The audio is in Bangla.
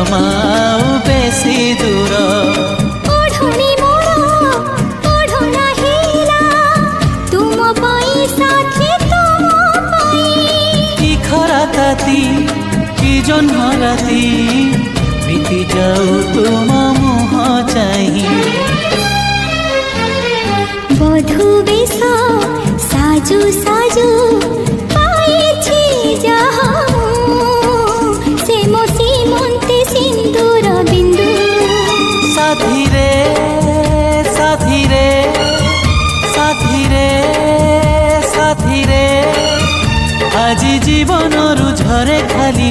জমা বেশি দূর ওঢ়ণী মোৰ ওঢ়না হিলা তুম পাই সাথী তুম পাই কি খরা তাতি কি জহ্ন রাতি বিতি যাও তুম মুহ চাহি বধূ বেশ সাজু সাজু পাইছি যাহা সে মো সীমন্তে সিন্দুর বিন্দু সাথীরে সাথীরে সাথীরে সাথীরে আজি জীবনরু ঝরে খালি